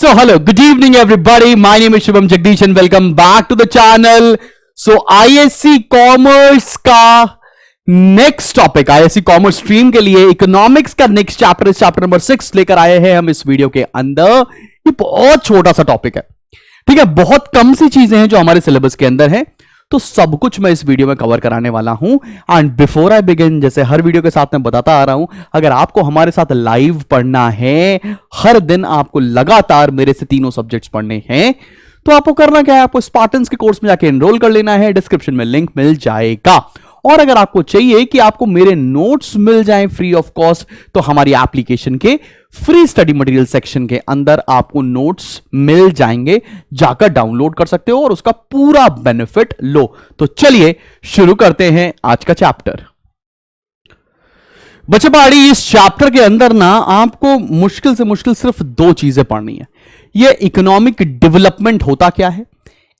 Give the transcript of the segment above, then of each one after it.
So hello, good evening everybody. My name is Shubham Jagdish and welcome back to the channel. So ISC commerce का next topic, ISC commerce stream के लिए economics का next chapter, इस chapter number 6 लेकर आए हैं हम इस वीडियो के अंदर। ये बहुत छोटा सा टॉपिक है, ठीक है, बहुत कम सी चीजें हैं जो हमारे सिलेबस के अंदर है, तो सब कुछ मैं इस वीडियो में कवर कराने वाला हूं। एंड बिफोर आई बिगिन, जैसे हर वीडियो के साथ मैं बताता आ रहा हूं, अगर आपको हमारे साथ लाइव पढ़ना है, हर दिन आपको लगातार मेरे से तीनों सब्जेक्ट्स पढ़ने हैं, तो आपको करना क्या है, आपको स्पार्टन्स के कोर्स में जाके एनरोल कर लेना है, डिस्क्रिप्शन में लिंक मिल जाएगा। और अगर आपको चाहिए कि आपको मेरे नोट्स मिल जाएं फ्री ऑफ कॉस्ट, तो हमारी एप्लीकेशन के फ्री स्टडी मटेरियल सेक्शन के अंदर आपको नोट्स मिल जाएंगे, जाकर डाउनलोड कर सकते हो और उसका पूरा बेनिफिट लो। तो चलिए शुरू करते हैं आज का चैप्टर। बच्चे पहाड़ी, इस चैप्टर के अंदर ना आपको मुश्किल से मुश्किल सिर्फ दो चीजें पढ़नी है। ये इकोनॉमिक डेवलपमेंट होता क्या है,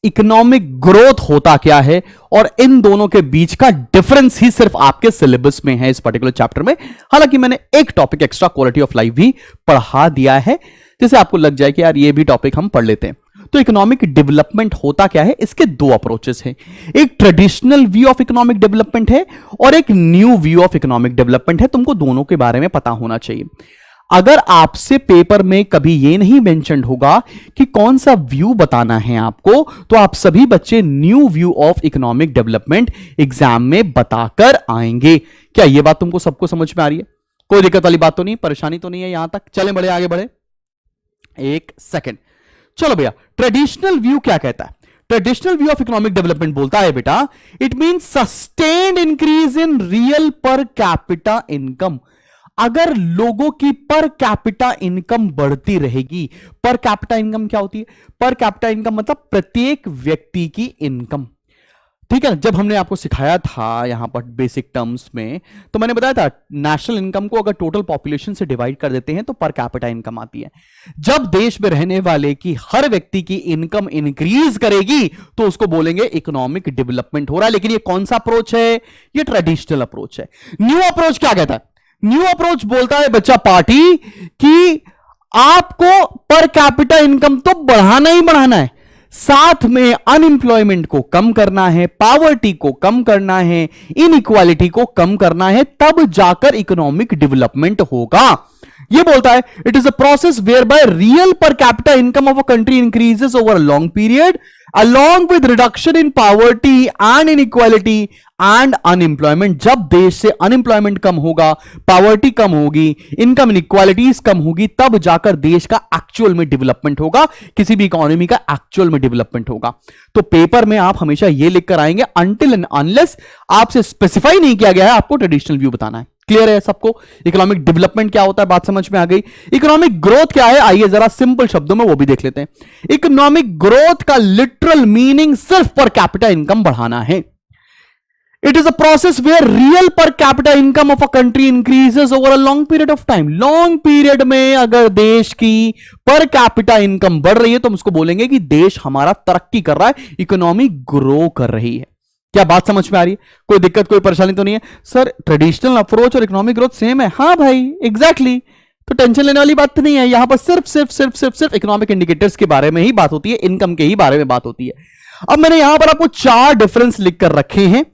इकोनॉमिक ग्रोथ होता क्या है, और इन दोनों के बीच का डिफरेंस ही सिर्फ आपके सिलेबस में है इस पर्टिकुलर चैप्टर में। हालांकि मैंने एक topic extra, quality of life, भी पढ़ा दिया है, जिससे आपको लग जाए कि यार ये भी टॉपिक हम पढ़ लेते हैं। तो इकोनॉमिक डेवलपमेंट होता क्या है, इसके दो अप्रोचेस हैं। एक traditional view of economic development है और एक new view of economic development है। तुमको दोनों के बारे में पता होना चाहिए। अगर आपसे पेपर में कभी यह नहीं मेंशन होगा कि कौन सा व्यू बताना है आपको, तो आप सभी बच्चे new view of economic development exam में बताकर आएंगे। क्या यह बात तुमको सबको समझ में आ रही है? कोई दिक्कत वाली बात तो नहीं, परेशानी तो नहीं है यहां तक? चलें बढ़े, आगे बढ़े, एक सेकंड। चलो भैया, ट्रेडिशनल व्यू क्या कहता है? Traditional view of economic development बोलता है बेटा, it means sustained increase in real per capita income. अगर लोगों की पर कैपिटा इनकम बढ़ती रहेगी, पर कैपिटा इनकम क्या होती है? पर कैपिटा इनकम मतलब प्रत्येक व्यक्ति की इनकम, ठीक है। जब हमने आपको सिखाया था यहां पर बेसिक टर्म्स में, तो मैंने बताया था नेशनल इनकम को अगर टोटल पॉपुलेशन से डिवाइड कर देते हैं तो पर कैपिटा इनकम आती है। जब देश में रहने वाले की हर व्यक्ति की इनकम इंक्रीज करेगी तो उसको बोलेंगे इकोनॉमिक डेवलपमेंट हो रहा है। लेकिन ये कौन सा अप्रोच है? ये ट्रेडिशनल अप्रोच है। न्यू अप्रोच क्या कहता है? न्यू अप्रोच बोलता है बच्चा पार्टी कि आपको पर कैपिटा इनकम तो बढ़ाना ही बढ़ाना है, साथ में अनएम्प्लॉयमेंट को कम करना है, पॉवर्टी को कम करना है, इनइक्वालिटी को कम करना है, तब जाकर इकोनॉमिक डेवलपमेंट होगा। ये बोलता है it is a process whereby real per capita income of a country increases over a long period along with reduction in poverty and inequality and unemployment। जब देश से अनएम्प्लॉयमेंट कम होगा, पॉवर्टी कम होगी, income inequalities कम होगी, तब जाकर देश का एक्चुअल में डेवलपमेंट होगा, किसी भी इकोनॉमी का एक्चुअल में डेवलपमेंट होगा। तो पेपर में आप हमेशा यह लिखकर आएंगे, अनटिल एंड अनलेस आपसे स्पेसिफाई नहीं किया गया है आपको ट्रेडिशनल व्यू बताना है। क्लियर है सबको? इकोनॉमिक डेवलपमेंट क्या होता है, बात समझ में आ गई। इकोनॉमिक ग्रोथ क्या है, आइए जरा सिंपल शब्दों में वो भी देख लेते हैं। इकोनॉमिक ग्रोथ का लिटरल मीनिंग सिर्फ पर कैपिटा इनकम बढ़ाना है। It is a process where real per capita income of a country increases over a long period of time. Long period में अगर देश की पर कैपिटा इनकम बढ़ रही है तो हम उसको बोलेंगे कि देश हमारा तरक्की कर रहा है, इकोनॉमी ग्रो कर रही है। क्या बात समझ में आ रही है? कोई दिक्कत, कोई परेशानी तो नहीं है? सर ट्रेडिशनल अप्रोच और इकोनॉमिक ग्रोथ सेम है। हाँ भाई, एग्जैक्टली। तो टेंशन लेने वाली बात नहीं है। यहां पर सिर्फ इकोनॉमिक इंडिकेटर्स के बारे में ही बात होती है, इनकम के ही बारे में बात होती है। अब मैंने यहां पर आपको 4 डिफरेंस लिखकर रखे हैं।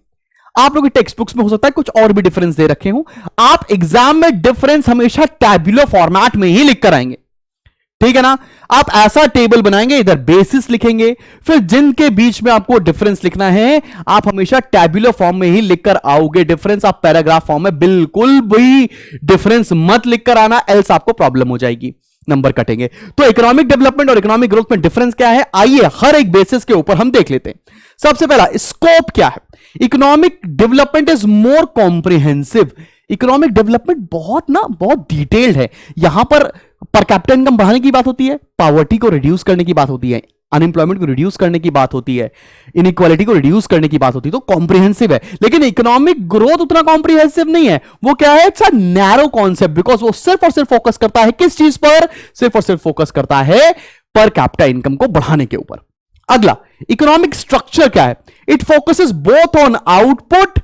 आप लोग टेक्स्ट बुक्स में हो सकता है कुछ और भी डिफरेंस दे रखे हो। आप एग्जाम में डिफरेंस हमेशा टैबुलर फॉर्मेट में ही लिखकर आएंगे, ठीक है ना। आप ऐसा टेबल बनाएंगे, इधर बेसिस लिखेंगे, फिर जिनके बीच में आपको डिफरेंस लिखना है आप हमेशा टैबुलर फॉर्म में ही लिखकर आओगे। डिफरेंस आप पैराग्राफ फॉर्म में बिल्कुल भी डिफरेंस मत लिखकर आना, एल्स आपको प्रॉब्लम हो जाएगी, नंबर कटेंगे। तो इकोनॉमिक डेवलपमेंट और इकोनॉमिक ग्रोथ में डिफरेंस क्या है, आइए हर एक बेसिस के ऊपर हम देख लेते हैं। सबसे पहला, स्कोप क्या है? Economic development is more comprehensive. Economic development बहुत डिटेल्ड है। यहां पर कैपिटा इनकम बढ़ाने की बात होती है, पॉवर्टी को रिड्यूस करने की बात होती है, अनएम्प्लॉयमेंट को रिड्यूस करने की बात होती है, इनइक्वालिटी को रिड्यूस करने की बात होती है, तो कॉम्प्रिहेंसिव है। लेकिन इकोनॉमिक ग्रोथ उतना कॉम्प्रिहेंसिव नहीं है। वो क्या है, it's a narrow concept, because वो सिर्फ और सिर्फ फोकस करता है किस चीज पर? सिर्फ और सिर्फ फोकस करता है पर कैपिटा इनकम को बढ़ाने के ऊपर। अगला, इकोनॉमिक स्ट्रक्चर क्या है? It focuses both on output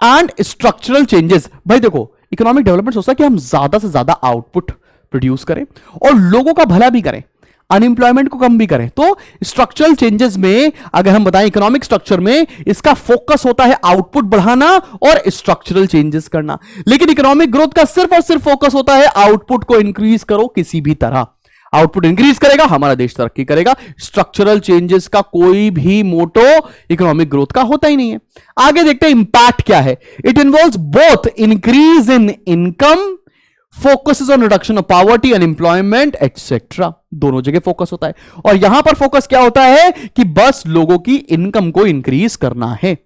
and structural changes. भाई देखो, इकोनॉमिक डेवलपमेंट सोचता है कि हम ज्यादा से ज्यादा आउटपुट प्रोड्यूस करें और लोगों का भला भी करें, अनएम्प्लॉयमेंट को कम भी करें। तो स्ट्रक्चरल चेंजेस में अगर हम बताएं इकोनॉमिक स्ट्रक्चर में इसका फोकस होता है आउटपुट बढ़ाना और स्ट्रक्चरल चेंजेस करना। लेकिन इकोनॉमिक ग्रोथ का सिर्फ और सिर्फ फोकस होता है आउटपुट को इंक्रीज करो किसी भी तरह। आउटपुट इंक्रीज करेगा हमारा देश तरक्की करेगा। स्ट्रक्चरल चेंजेस का कोई भी मोटो इकोनॉमिक ग्रोथ का होता ही नहीं है। आगे देखते हैं इंपैक्ट क्या है। It involves both increase in income, focuses on reduction of poverty, unemployment etcetera, दोनों जगह फोकस होता है। और यहां पर फोकस क्या होता है कि बस लोगों की इनकम को इंक्रीज करना है।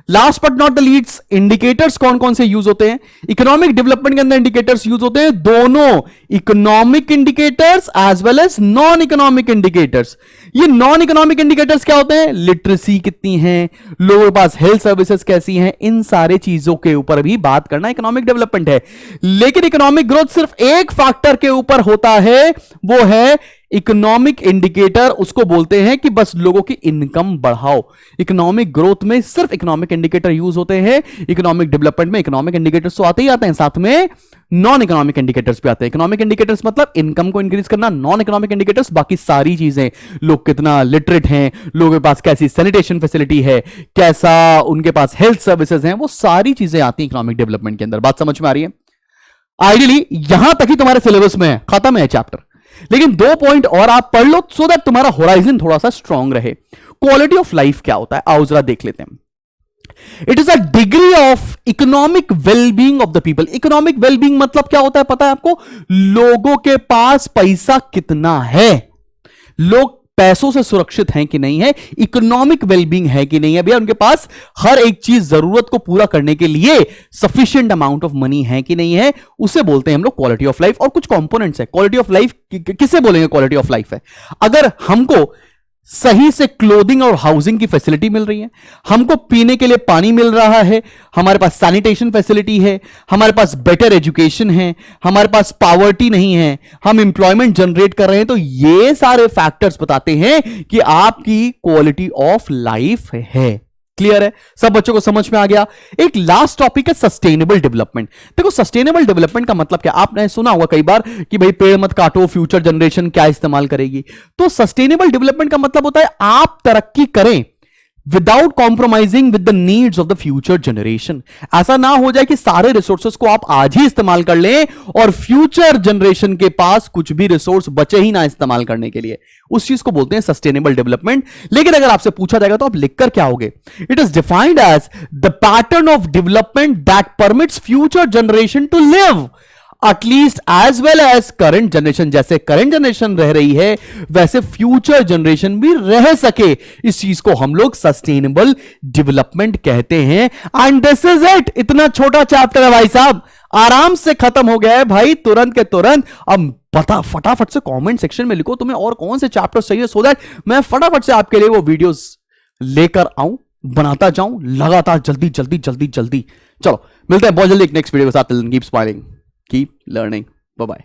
Last but not the least, indicators कौन कौन से यूज होते हैं इकोनॉमिक डेवलपमेंट के अंदर? इंडिकेटर्स यूज होते हैं दोनों, economic indicators as well as non economic indicators. ये नॉन इकोनॉमिक इंडिकेटर्स क्या होते हैं? लिटरेसी कितनी है, लोगों के पास हेल्थ सर्विसेज कैसी हैं, इन सारे चीजों के ऊपर भी बात करना इकोनॉमिक डेवलपमेंट है। लेकिन इकोनॉमिक ग्रोथ सिर्फ एक फैक्टर के ऊपर होता है, वो है इकोनॉमिक इंडिकेटर। उसको बोलते हैं कि बस लोगों की इनकम बढ़ाओ। इकोनॉमिक ग्रोथ में सिर्फ इकोनॉमिक इंडिकेटर यूज होते हैं। इकोनॉमिक डेवलपमेंट में इकोनॉमिक इंडिकेटर्स तो आते ही आते हैं, साथ में नॉन इकोनॉमिक इंडिकेटर्स भी आते हैं। इकोनॉमिक इंडिकेटर्स मतलब इनकम को इंक्रीज करना, नॉन इकोनॉमिक इंडिकेटर्स बाकी सारी चीजें, लोग कितना लिटरेट हैं, लोगों के पास कैसी सैनिटेशन फैसिलिटी है, कैसा उनके पास हेल्थ सर्विसेज हैं, वो सारी चीजें आती हैं इकोनॉमिक डेवलपमेंट के अंदर। बात समझ में आ रही है? आइडियली यहां तक ही तुम्हारे सिलेबस में है, खत्म है चैप्टर। लेकिन 2 पॉइंट और आप पढ़ लो सो दैट तुम्हारा होराइजन थोड़ा सा स्ट्रांग रहे। क्वालिटी ऑफ लाइफ क्या होता है आओ जरा देख लेते हैं। It is a degree of economic wellbeing of the people. Economic wellbeing मतलब क्या होता है पता है आपको? लोगों के पास पैसा कितना है, लोग पैसों से सुरक्षित हैं कि नहीं है, इकोनॉमिक वेलबींग है कि नहीं है, भैया उनके पास हर एक चीज जरूरत को पूरा करने के लिए सफिशिएंट अमाउंट ऑफ मनी है कि नहीं है, उसे बोलते हैं हम लोग क्वालिटी ऑफ लाइफ। और कुछ कंपोनेंट्स है क्वालिटी ऑफ लाइफ, किसे बोलेंगे क्वालिटी ऑफ लाइफ है? अगर हमको सही से क्लोथिंग और हाउसिंग की फैसिलिटी मिल रही है, हमको पीने के लिए पानी मिल रहा है, हमारे पास सैनिटेशन फैसिलिटी है, हमारे पास बेटर एजुकेशन है, हमारे पास पॉवर्टी नहीं है, हम एम्प्लॉयमेंट जनरेट कर रहे हैं, तो ये सारे फैक्टर्स बताते हैं कि आपकी क्वालिटी ऑफ लाइफ है। क्लियर है? सब बच्चों को समझ में आ गया? एक लास्ट टॉपिक है सस्टेनेबल डेवलपमेंट। देखो सस्टेनेबल डेवलपमेंट का मतलब क्या, आपने सुना होगा कई बार कि भाई पेड़ मत काटो, फ्यूचर जनरेशन क्या इस्तेमाल करेगी। तो सस्टेनेबल डेवलपमेंट का मतलब होता है आप तरक्की करें without compromising with the needs of the future generation. ऐसा ना हो जाए कि सारे रिसोर्सेस को आप आज ही इस्तेमाल कर लें और फ्यूचर जनरेशन के पास कुछ भी रिसोर्स बचे ही ना इस्तेमाल करने के लिए। उस चीज को बोलते हैं सस्टेनेबल डेवलपमेंट। लेकिन अगर आपसे पूछा जाएगा तो आप लिखकर क्या होगे? It is defined as the pattern of development that permits future generation to live at least as well as current generation. जैसे करंट जनरेशन रह रही है वैसे फ्यूचर जनरेशन भी रह सके, इस चीज को हम लोग सस्टेनेबल डेवलपमेंट कहते हैं। And this is it. इतना छोटा चैप्टर है भाई साहब, आराम से खत्म हो गया है भाई, तुरंत के तुरंत। अब बता फटाफट से कमेंट सेक्शन में लिखो तुम्हें और कौन से चैप्टर चाहिए, सो दैट मैं फटाफट से आपके लिए वो वीडियोस लेकर आऊं, बनाता जाऊं लगातार, जल्दी जल्दी जल्दी जल्दी। चलो मिलते हैं बहुत जल्दी एक नेक्स्ट वीडियो के साथ। Keep smiling, keep learning. Bye bye.